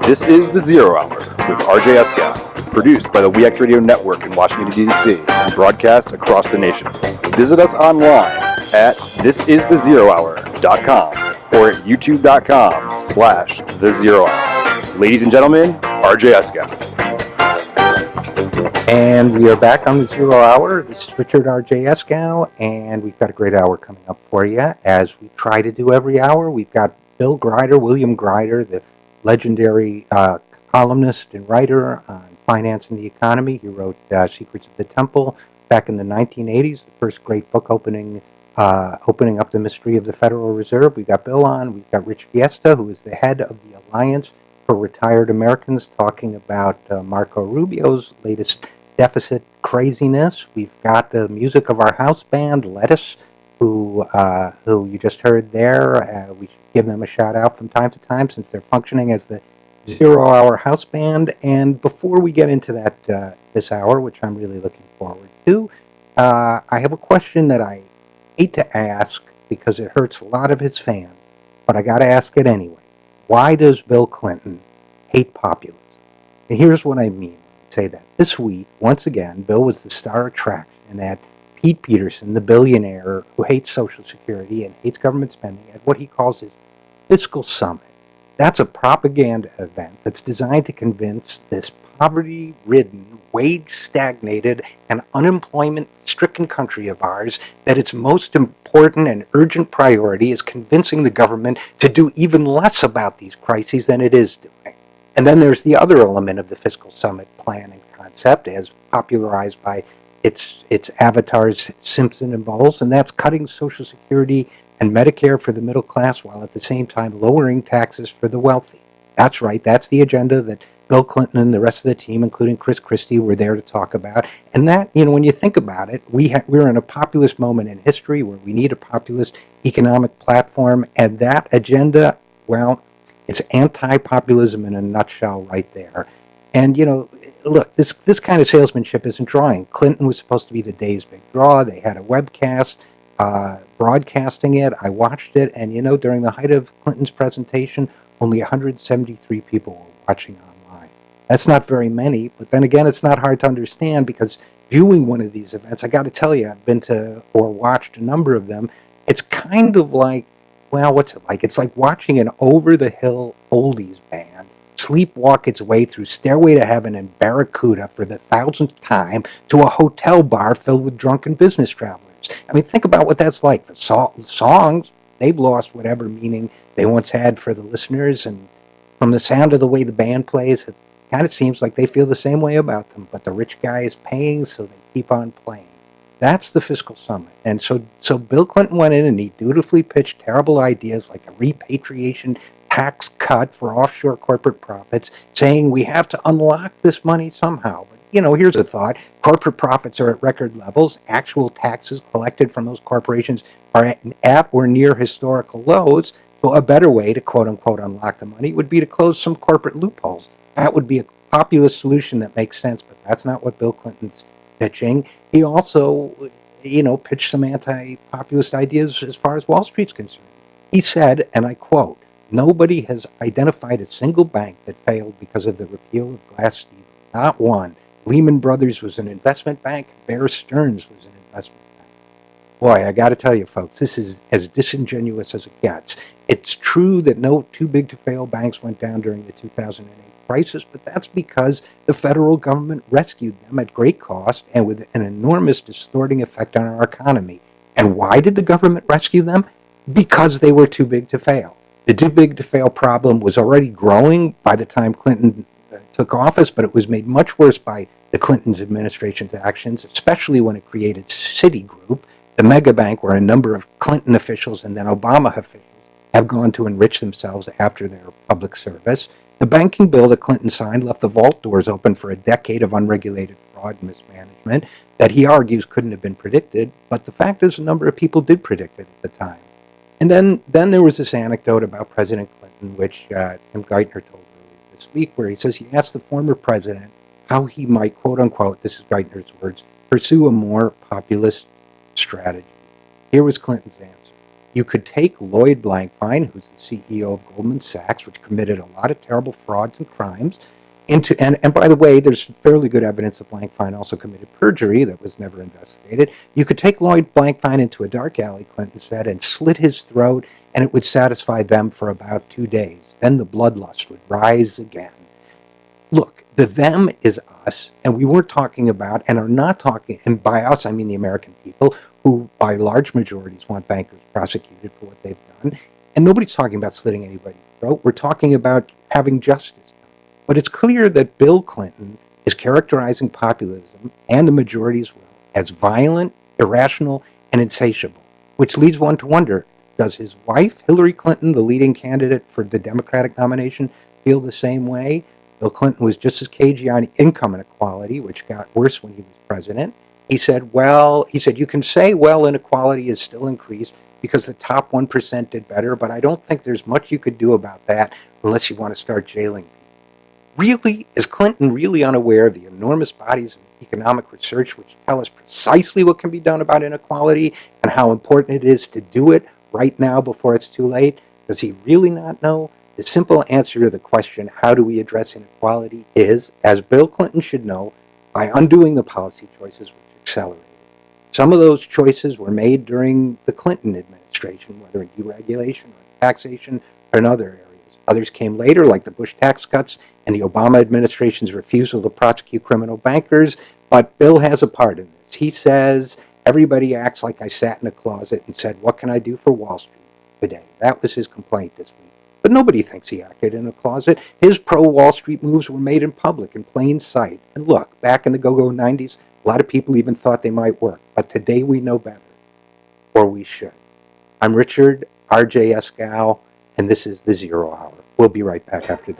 This is The Zero Hour with RJ Eskow, produced by the WeAct Radio Network in Washington, D.C., and broadcast across the nation. Visit us online at thisisthezerohour.com or at youtube.com/thezerohour. Ladies and gentlemen, RJ Eskow. And we are back on The Zero Hour. This is Richard RJ Eskow, and we've got a great hour coming up for you. As we try to do every hour, we've got William Grider, the legendary columnist and writer on finance and the economy. He wrote Secrets of the Temple back in the 1980s, the first great book opening up the mystery of the Federal Reserve. We've got Bill on. We've got RJ Eskow, who is the head of the Alliance for Retired Americans, talking about Marco Rubio's latest deficit craziness. We've got the music of our house band, Lettuce, who you just heard there. We should give them a shout out from time to time since they're functioning as the Zero Hour house band. And before we get into that this hour, which I'm really looking forward to, I have a question that I hate to ask because it hurts a lot of his fans, but I got to ask it anyway. Why does Bill Clinton hate populism? And here's what I mean when I say that. This week, once again, Bill was the star attraction at Pete Peterson, the billionaire who hates Social Security and hates government spending, at what he calls his fiscal summit. That's a propaganda event that's designed to convince this poverty-ridden, wage-stagnated, and unemployment-stricken country of ours that its most important and urgent priority is convincing the government to do even less about these crises than it is doing. And then there's the other element of the fiscal summit plan and concept, as popularized by its avatars, Simpson and Bowles, and that's cutting Social Security and Medicare for the middle class while at the same time lowering taxes for the wealthy. That's right. That's the agenda that Bill Clinton and the rest of the team, including Chris Christie, were there to talk about. And that, when you think about it, we're in a populist moment in history where we need a populist economic platform. And that agenda, well, it's anti-populism in a nutshell right there. And, look, this kind of salesmanship isn't drawing. Clinton was supposed to be the day's big draw. They had a webcast broadcasting it. I watched it, and during the height of Clinton's presentation, only 173 people were watching online. That's not very many, but then again, it's not hard to understand because viewing one of these events, I got to tell you, I've been to or watched a number of them. It's kind of like, well, what's it like? It's like watching an over-the-hill oldies band sleepwalk its way through Stairway to Heaven and Barracuda for the 1,000th time to a hotel bar filled with drunken business travelers. I mean, think about what that's like. The songs, they've lost whatever meaning they once had for the listeners, and from the sound of the way the band plays, it kind of seems like they feel the same way about them, but the rich guy is paying, so they keep on playing. That's the fiscal summit. And so Bill Clinton went in and he dutifully pitched terrible ideas like a repatriation tax cut for offshore corporate profits, saying we have to unlock this money somehow. But, here's a thought. Corporate profits are at record levels. Actual taxes collected from those corporations are at or near historical lows. So a better way to, quote-unquote, unlock the money would be to close some corporate loopholes. That would be a populist solution that makes sense, but that's not what Bill Clinton's pitching. He also, pitched some anti-populist ideas as far as Wall Street's concerned. He said, and I quote, "Nobody has identified a single bank that failed because of the repeal of Glass-Steagall. Not one. Lehman Brothers was an investment bank. Bear Stearns was an investment bank." Boy, I got to tell you, folks, this is as disingenuous as it gets. It's true that no too big to fail banks went down during the 2008 crisis, but that's because the federal government rescued them at great cost and with an enormous distorting effect on our economy. And why did the government rescue them? Because they were too big to fail. The too big to fail problem was already growing by the time Clinton took office, but it was made much worse by the Clinton's administration's actions, especially when it created Citigroup, the mega bank where a number of Clinton officials and then Obama officials have gone to enrich themselves after their public service. The banking bill that Clinton signed left the vault doors open for a decade of unregulated fraud and mismanagement that he argues couldn't have been predicted, but the fact is a number of people did predict it at the time. And then there was this anecdote about President Clinton, which Tim Geithner told earlier this week, where he says he asked the former president how he might, quote unquote, this is Geithner's words, pursue a more populist strategy. Here was Clinton's answer. you could take Lloyd Blankfein, who's the CEO of Goldman Sachs, which committed a lot of terrible frauds and crimes, and by the way, there's fairly good evidence that Blankfein also committed perjury that was never investigated. You could take Lloyd Blankfein into a dark alley, Clinton said, and slit his throat, and it would satisfy them for about 2 days. Then the bloodlust would rise again. Look, the them is us, and we weren't talking about and are not talking, and by us I mean the American people, who by large majorities want bankers prosecuted for what they've done. And nobody's talking about slitting anybody's throat. We're talking about having justice. But it's clear that Bill Clinton is characterizing populism and the majority's will as violent, irrational, and insatiable, which leads one to wonder, does his wife, Hillary Clinton, the leading candidate for the Democratic nomination, feel the same way? Bill Clinton was just as cagey on income inequality, which got worse when he was president. He said, you can say, inequality is still increased because the top 1% did better, but I don't think there's much you could do about that unless you want to start jailing people. Really, is Clinton really unaware of the enormous bodies of economic research which tell us precisely what can be done about inequality and how important it is to do it right now before it's too late? Does he really not know? The simple answer to the question, how do we address inequality, is, as Bill Clinton should know, by undoing the policy choices which accelerated. Some of those choices were made during the Clinton administration, whether in deregulation or taxation or in other areas. Others came later, like the Bush tax cuts and the Obama administration's refusal to prosecute criminal bankers, but Bill has a part in this. He says, everybody acts like I sat in a closet and said, what can I do for Wall Street today? That was his complaint this week. But nobody thinks he acted in a closet. His pro-Wall Street moves were made in public, in plain sight. And look, back in the go-go 90s, a lot of people even thought they might work. But today we know better. Or we should. I'm Richard, RJ Eskow, and this is The Zero Hour. We'll be right back after this.